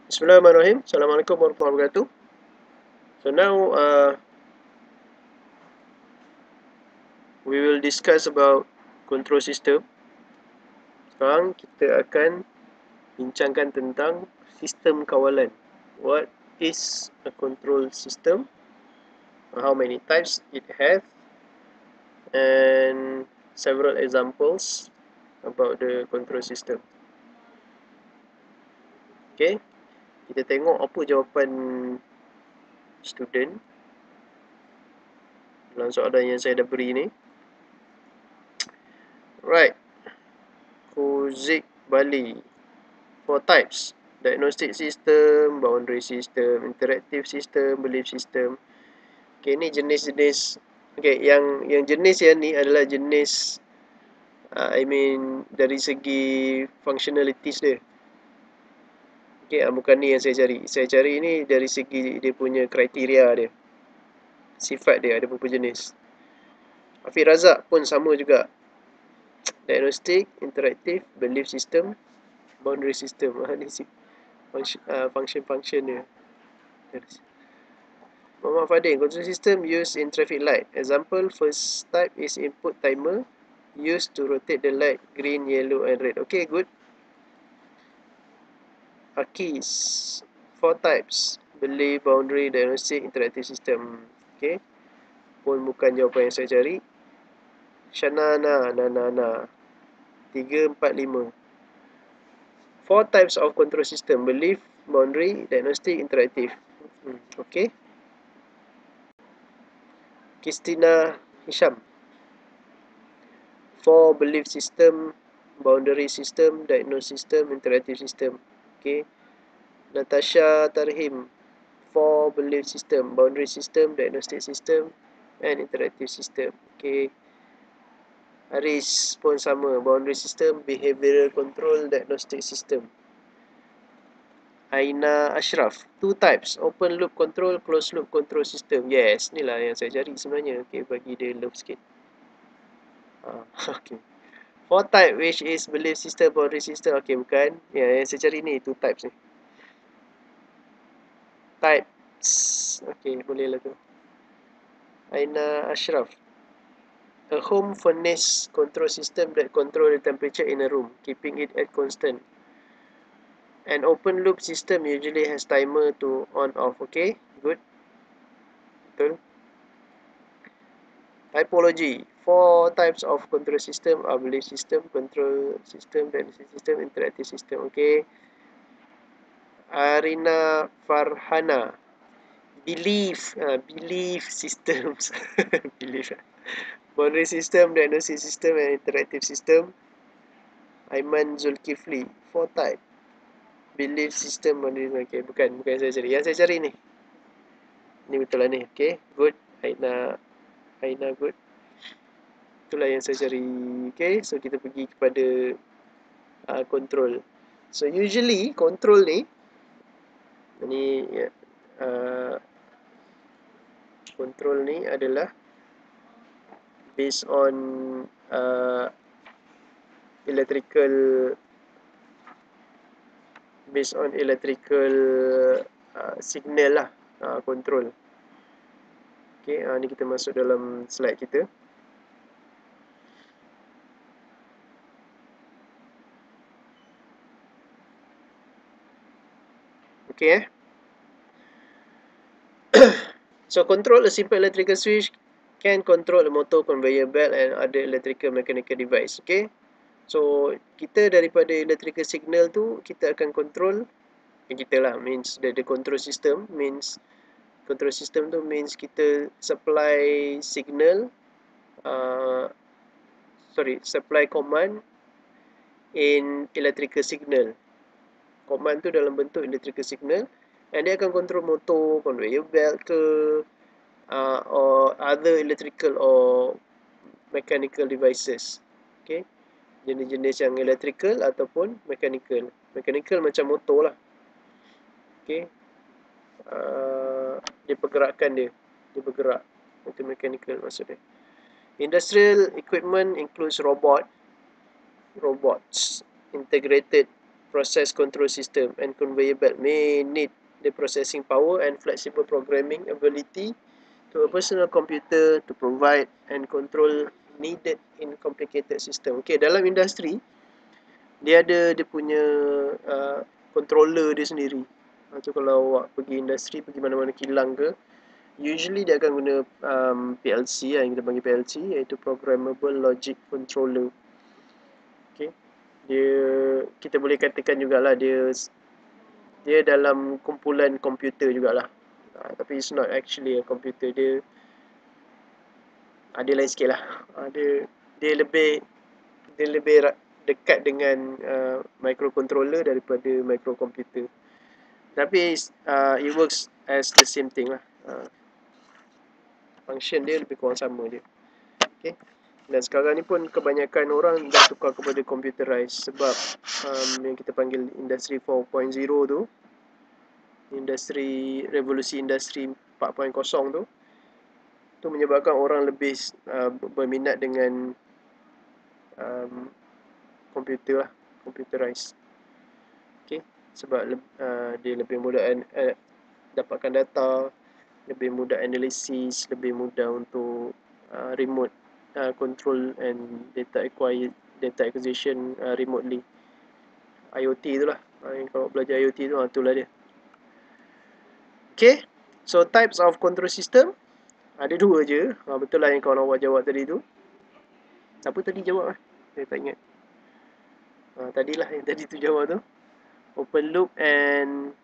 Bismillahirrahmanirrahim. Assalamualaikum warahmatullahi wabarakatuh. So now we will discuss about control system. Sekarang kita akan bincangkan tentang sistem kawalan. What is a control system? How many types it has? And several examples about the control system. Okay, kita tengok apa jawapan student dalam soalan yang saya dah beri ni. Right. Kuzik Bali. 4 types. Diagnostic system, boundary system, interactive system, belief system. Okay, ni jenis-jenis. Okay, yang jenis yang ni adalah jenis dari segi functionalities dia. Okay, bukan ni yang saya cari. Saya cari ni dari segi dia punya kriteria dia. Sifat dia ada beberapa jenis. Hafiz Razak pun sama juga. Diagnostic, interactive, belief system, boundary system. Ni function dia. Muhammad Fadil, control system used in traffic light. Example, first type is input timer used to rotate the light green, yellow and red. Okay, good. Akis, 4 types. Belief, boundary, diagnostic, interactive system. Okay, pun bukan jawapan yang saya cari. Shanana, 3, 4, 5. 4 types of control system. Belief, boundary, diagnostic, interactive. Okay. Christina Hisham, 4 belief system, boundary system, diagnosis system, interactive system. Okay. Natasha Tarhim, 4 belief system, boundary system, diagnostic system and interactive system. Okay. Aris pun sama, boundary system, behavioral control, diagnostic system. Aina Ashraf, 2 types, open loop control, closed loop control system. Yes, ni lah yang saya cari sebenarnya. Okay, bagi dia love sikit. Okay. 4 type, which is belief system, boundary system. Okay, bukan. Yang saya cari ni 2 types ni. Types. Okay, boleh lah tu. Aina Ashraf, a home furnace control system that control the temperature in a room, keeping it at constant. An open loop system usually has timer to on off. Okay, good. Betul. Typology. 4 types of control system are belief system, control system, diagnostic system, interactive system. Okay. Arina Farhana, belief systems. Belief. Boundary system, diagnosis system and interactive system. Aiman Zulkifli, 4 type. Belief system, boundary. Okay, bukan saya cari. Yang saya cari ni. Ni betul lah ni. Okay, good. Aina good. Itulah yang saya cari. Okay, so kita pergi kepada control. So usually control ni control ni adalah based on electrical signal lah, control. Okay, ni kita masuk dalam slide kita. Okay. So control a simple electrical switch can control a motor, conveyor belt and other electrical mechanical device. Okay. So kita daripada electrical signal tu kita akan control kita lah, means the control system means kita supply signal supply command in electrical signal. Command tu dalam bentuk electrical signal and dia akan control motor, conveyor belt ke or other electrical or mechanical devices. Okay, jenis-jenis yang electrical ataupun mechanical. Mechanical macam motor lah. Okay, dia pergerakan dia bergerak. Itu mechanical maksudnya. Industrial equipment includes robots, integrated process control system and conveyor belt may need the processing power and flexible programming ability to a personal computer to provide and control needed in complicated system. Okay, dalam industri dia ada dia punya controller dia sendiri. So kalau awak pergi industri, pergi mana-mana kilang ke, usually dia akan guna PLC yang kita panggil PLC, iaitu Programmable Logic Controller. Okay, kita boleh katakan jugalah dia dalam kumpulan komputer jugalah. Tapi it's not actually a computer. Dia ada lain sikit lah. Dia lebih dekat dengan microcontroller daripada microcomputer. Tapi it works as the same thing lah. Function dia lebih kurang sama dia. Okay. Dan sekarang ni pun kebanyakan orang dah tukar kepada computerized sebab yang kita panggil industri 4.0 tu, revolusi industri 4.0 tu menyebabkan orang lebih berminat dengan komputer lah, computerized. Okay, sebab dia lebih mudah dapatkan data, lebih mudah analisis, lebih mudah untuk remote control and data acquisition remotely. IoT tu lah. Kalau belajar IoT tu, itulah dia. Okay, so types of control system ada dua je. Betul lah yang kawan awak jawab tadi tu. Siapa tadi jawab? Saya tak ingat. Tadilah yang tadi tu jawab tu. Open loop and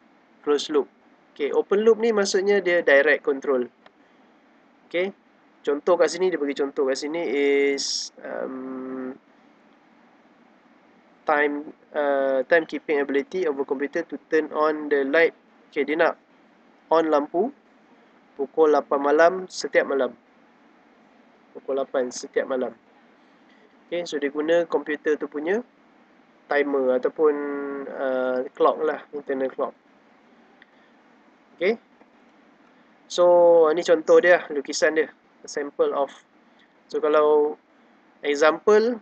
closed loop. Okay, open loop ni maksudnya dia direct control. Okay, contoh kat sini, dia bagi contoh kat sini is time keeping ability of a computer to turn on the light. Okay, dia nak on lampu pukul 8 malam setiap malam. Pukul 8 setiap malam. Okay, so dia guna komputer tu punya timer ataupun clock lah, internal clock. Okay, so ni contoh dia, lukisan dia, a sample of. So kalau example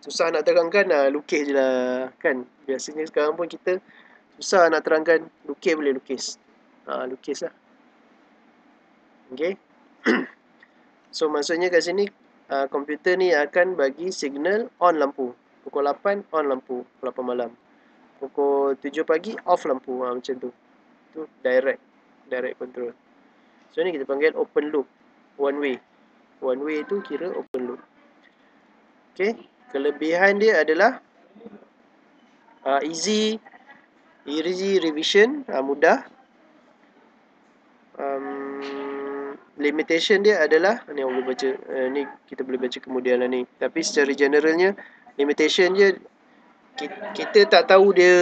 susah nak terangkan, lukis je lah kan. Biasanya sekarang pun kita susah nak terangkan, lukis boleh lukis. Lukis lah. Okay. So maksudnya kat sini komputer ni akan bagi signal on lampu. Pukul 8 on lampu, pukul 8 malam. Pukul 7 pagi off lampu, macam tu. Tu direct control. So ni kita panggil open loop, one way. One way tu kira open loop. Okay, kelebihan dia adalah easy revision, mudah. Limitation dia adalah ni boleh baca, ni kita boleh baca kemudian lah ni. Tapi secara generalnya limitation dia, kita tak tahu dia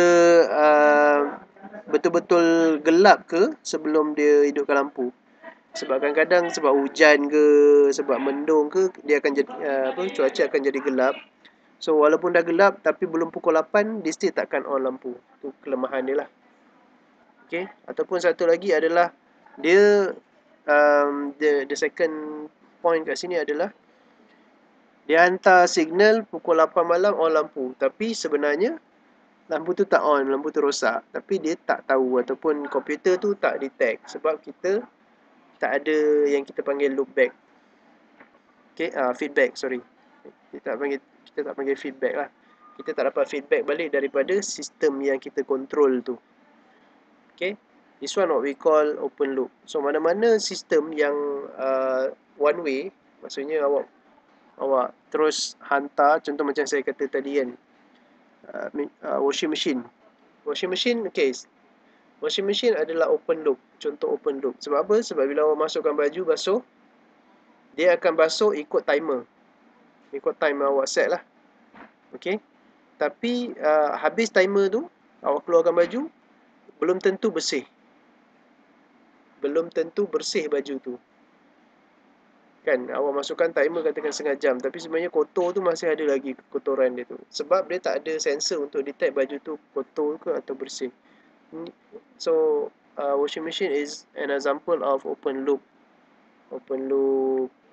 betul-betul gelap ke sebelum dia hidupkan lampu. Sebab kadang-kadang sebab hujan ke, sebab mendung ke, dia akan jadi cuaca akan jadi gelap. So walaupun dah gelap tapi belum pukul 8, dia still takkan on lampu. Tu kelemahan dia lah. Okay, ataupun satu lagi adalah dia the second point kat sini adalah dia hantar signal pukul 8 malam on lampu, tapi sebenarnya lampu tu tak on, lampu tu rosak, tapi dia tak tahu ataupun komputer tu tak detect sebab kita tak ada yang kita panggil loopback. Okay, feedback, sorry. Kita tak panggil feedback lah. Kita tak dapat feedback balik daripada sistem yang kita control tu. Okay, this one what we call open loop. So mana-mana sistem yang one way, maksudnya awak terus hantar, contoh macam saya kata tadi kan, washing machine. Okay, washing machine adalah open loop, contoh open loop. Sebab apa? Sebab bila awak masukkan baju basuh, dia akan basuh ikut timer. Ikut timer awak set lah. Okay, tapi habis timer tu, awak keluarkan baju, belum tentu bersih. Belum tentu bersih baju tu. Kan, awak masukkan timer katakan setengah jam, tapi sebenarnya kotor tu masih ada lagi kotoran dia tu. Sebab dia tak ada sensor untuk detect baju tu kotor ke atau bersih. So, washing machine is an example of open loop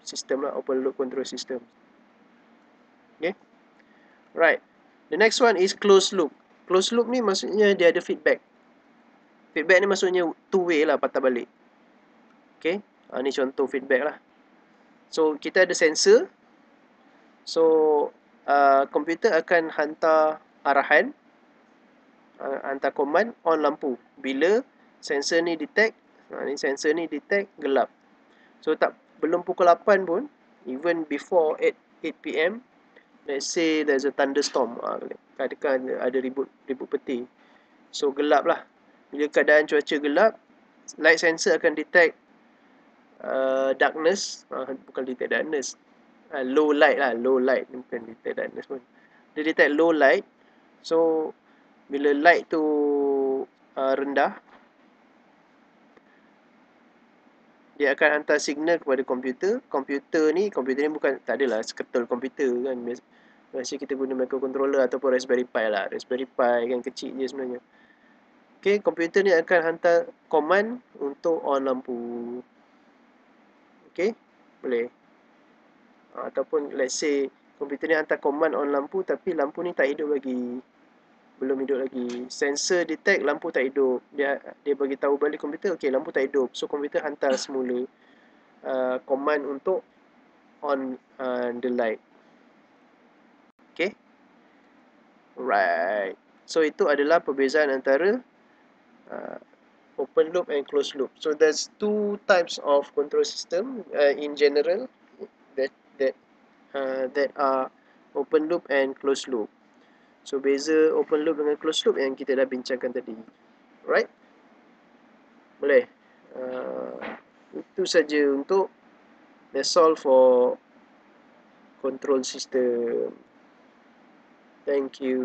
system lah, open loop control system. Okay, right. The next one is closed loop. Closed loop ni maksudnya dia ada feedback. Feedback ni maksudnya two way lah, patah balik. Okay, ni contoh feedback lah. So kita ada sensor. So komputer akan hantar arahan, hantar command on lampu. Bila sensor ni detect, ni sensor ni detect gelap. So belum pukul 8 pun, even before 8 PM, let's say there's a thunderstorm, kadang-kadang ada ribut peti. So gelap lah. Bila keadaan cuaca gelap, light sensor akan detect darkness, bukan detect darkness, low light lah, low light, bukan detect darkness pun. Dia detect low light. So bila light tu rendah, dia akan hantar signal kepada komputer. Komputer ni bukan, tak adalah seketul komputer kan. Biasa kita guna microcontroller ataupun Raspberry Pi lah. Raspberry Pi kan kecil je sebenarnya. Okay, komputer ni akan hantar command untuk on lampu. Okay, boleh. Ataupun let's say komputer ni hantar command on lampu tapi lampu ni tak hidup lagi. Belum hidup lagi. Sensor detect lampu tak hidup. Dia bagi tahu balik komputer, okay, lampu tak hidup. So komputer hantar semula command untuk on the light. Okay. Right. So itu adalah perbezaan antara open loop and closed loop. So there's two types of control system in general that are open loop and closed loop. So beza open loop dengan closed loop yang kita dah bincangkan tadi. Right? Boleh. Itu saja untuk that's all for control system. Thank you.